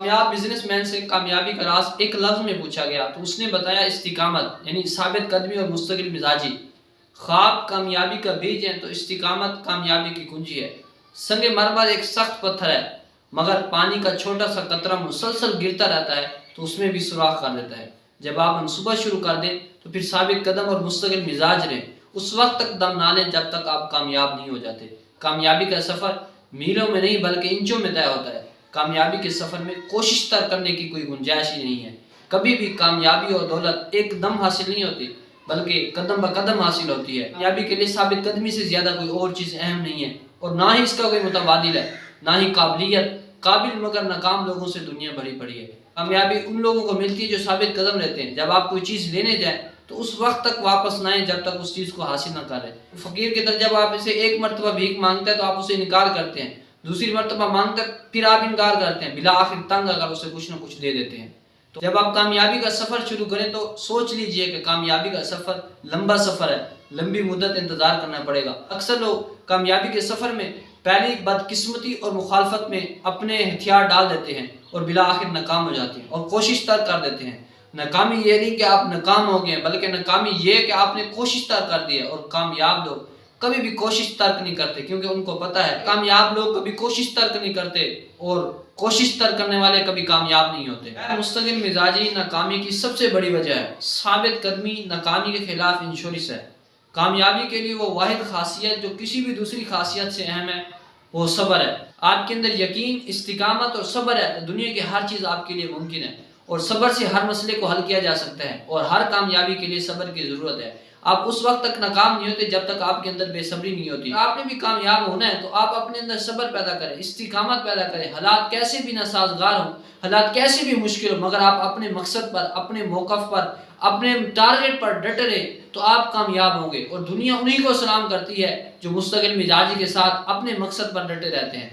کامیاب business man سے کامیابی کا راز ایک لفظ میں پوچھا گیا تو اس نے بتایا استقامت، یعنی ثابت قدمی اور مستقل مزاجی۔ خواب کامیابی کا بیج ہے تو استقامت کامیابی کی کنجی ہے۔ سنگ مرمر ایک سخت پتھر ہے، مگر پانی کا چھوٹا سا قطرہ مسلسل گرتا رہتا ہے تو اس میں بھی سوراخ کر دیتا ہے۔ جب آپ منصوبہ شروع کر دیں تو پھر ثابت قدم اور مستقل مزاج رہیں، اس وقت تک دم نہ لیں جب تک آپ کامیاب نہیں ہو جاتے۔ کامیابی کا سفر میلوں میں نہیں بلکہ انچوں میں طے ہوتا ہے۔ کامیابی کے سفر میں کوشش ترک کرنے کی کوئی گنجائش ہی نہیں ہے۔ کبھی بھی کامیابی اور دولت ایک دم حاصل نہیں ہوتی بلکہ قدم بقدم حاصل ہوتی ہے۔ کامیابی کے لیے ثابت قدمی سے زیادہ کوئی اور چیز اہم نہیں ہے اور نہ ہی اس کا کوئی متبادل ہے، نہ ہی قابلیت۔ قابل مگر ناکام لوگوں سے دنیا بھری پڑی ہے۔ کامیابی ان لوگوں کو ملتی ہے جو ثابت قدم رہتے ہیں۔ جب آپ کوئی چیز لینے جائیں تو اس وقت تک واپس نہ آئیں جب تک اس چیز کو حاصل نہ کریں۔ فقیر کے درجہ آپ اسے ایک مرتبہ بھیک مانگتا ہے تو آپ اسے انکار کرتے ہیں، دوسری مرتبہ مانگتا ہے پھر آپ انکار کرتے ہیں، بالآخر تنگ اگر اسے کچھ نہ کچھ دے دیتے ہیں۔ تو جب آپ کامیابی کا سفر شروع کریں تو سوچ لیجئے کہ کامیابی کا سفر لمبا سفر ہے، لمبی مدت انتظار کرنا پڑے گا۔ اکثر لوگ کامیابی کے سفر میں پہلی بدقسمتی اور مخالفت میں اپنے ہتھیار ڈال دیتے ہیں اور بالآخر ناکام ہو جاتے ہیں اور کوشش ترک کر دیتے ہیں۔ ناکامی یہ نہیں کہ آپ ناکام ہو گئے بلکہ ناکامی یہ کہ آپ نے کوشش ترک کر دی ہے۔ اور کامیاب لوگ کبھی بھی کوشش ترک نہیں کرتے کیونکہ ان کو پتہ ہے کامیاب لوگ کبھی کوشش ترک نہیں کرتے اور کوشش ترک کرنے والے کبھی کامیاب نہیں ہوتے۔ مستقل مزاجی ناکامی کی سب سے بڑی وجہ ہے۔ ثابت قدمی ناکامی کے خلاف انشورنس ہے۔ کامیابی کے لیے وہ واحد خاصیت جو کسی بھی دوسری خاصیت سے اہم ہے وہ صبر ہے۔ آپ کے اندر یقین، استقامت اور صبر ہے تو دنیا کی ہر چیز آپ کے لیے ممکن ہے اور صبر سے ہر مسئلے کو حل کیا جا سکتا ہے اور ہر کامیابی کے لیے صبر کی ضرورت ہے۔ آپ اس وقت تک ناکام نہیں ہوتے جب تک آپ کے اندر بے صبری نہیں ہوتی۔ آپ نے بھی کامیاب ہونا ہے تو آپ اپنے اندر صبر پیدا کریں، استقامت پیدا کریں۔ حالات کیسے بھی ناسازگار ہوں، حالات کیسے بھی مشکل ہوں، مگر آپ اپنے مقصد پر، اپنے موقف پر، اپنے ٹارگٹ پر ڈٹے رہیں تو آپ کامیاب ہوں گے۔ اور دنیا انہی کو سلام کرتی ہے جو مستقل مزاجی کے ساتھ اپنے مقصد پر ڈٹے رہتے ہیں۔